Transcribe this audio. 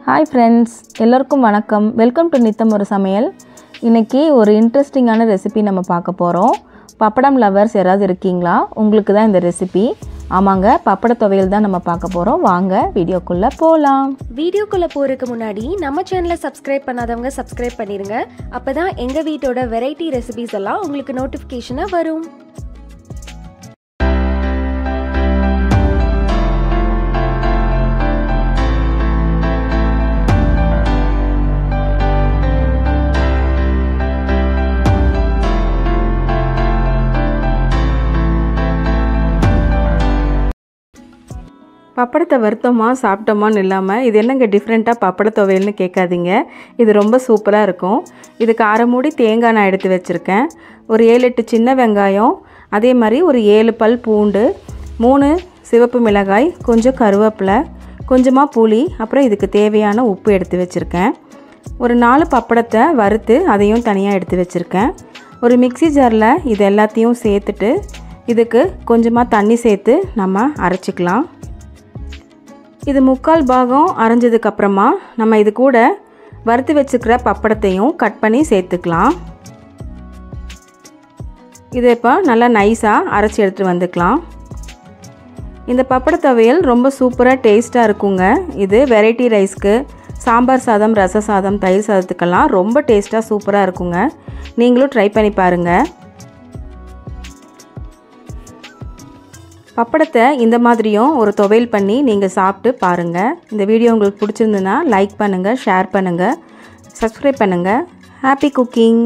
Hi friends, எல்லோருக்கும் வணக்கம். Welcome to நித்தம் ஒரு சமையல். இன்றைக்கி ஒரு இன்ட்ரெஸ்டிங்கான ரெசிபி நம்ம பார்க்க போகிறோம். பப்படம் லவர்ஸ் யாராவது இருக்கீங்களா? உங்களுக்கு தான் இந்த ரெசிபி. ஆமாங்க, பப்பட துவையல் தான் நம்ம பார்க்க போகிறோம். வாங்க வீடியோக்குள்ளே போகலாம். வீடியோக்குள்ளே போகிறதுக்கு முன்னாடி நம்ம சேனலை சப்ஸ்கிரைப் பண்ணாதவங்க சப்ஸ்கிரைப் பண்ணிடுங்க. அப்போ தான் எங்கள் வீட்டோட வெரைட்டி ரெசிபிஸ் எல்லாம் உங்களுக்கு நோட்டிஃபிகேஷனாக வரும். பப்படத்தை வறுத்தோமா சாப்பிட்டோமான்னு இல்லாமல் இது என்னங்க டிஃப்ரெண்ட்டாக பப்பட துவையல்னு கேட்காதீங்க. இது ரொம்ப சூப்பராக இருக்கும். இதுக்கு அரை மூடி தேங்காய் நான் எடுத்து வச்சுருக்கேன். ஒரு 7-8 சின்ன வெங்காயம், அதே மாதிரி ஒரு 7 பல் பூண்டு, 3 சிவப்பு மிளகாய், கொஞ்சம் கருவேப்பிலை, கொஞ்சமாக புளி, அப்புறம் இதுக்கு தேவையான உப்பு எடுத்து வச்சுருக்கேன். ஒரு 4 பப்படத்தை வறுத்து அதையும் தனியாக எடுத்து வச்சுருக்கேன். ஒரு மிக்ஸி ஜாரில் இது எல்லாத்தையும் சேர்த்துட்டு இதுக்கு கொஞ்சமாக தண்ணி சேர்த்து நம்ம அரைச்சிக்கலாம். இது 3/4 பாகம் அரைஞ்சதுக்கப்புறமா நம்ம இது கூட வறுத்து வச்சுக்கிற பப்படத்தையும் கட் பண்ணி சேர்த்துக்கலாம். இதை இப்போ நல்லா நைஸாக அரைச்சி எடுத்துகிட்டு வந்துக்கலாம். இந்த பப்பட துவையல் ரொம்ப சூப்பராக டேஸ்ட்டாக இருக்குங்க. இது வெரைட்டி ரைஸ்க்கு, சாம்பார் சாதம், ரச சாதம், தயிர் சாதத்துக்கெல்லாம் ரொம்ப டேஸ்ட்டாக சூப்பராக இருக்குங்க. நீங்களும் ட்ரை பண்ணி பாருங்கள். பப்படத்தை இந்த மாதிரியும் ஒரு துவையல் பண்ணி நீங்கள் சாப்பிட்டு பாருங்கள். இந்த வீடியோ உங்களுக்கு பிடிச்சிருந்துன்னா லைக் பண்ணுங்கள், ஷேர் பண்ணுங்கள், சப்ஸ்கிரைப் பண்ணுங்கள். Happy cooking.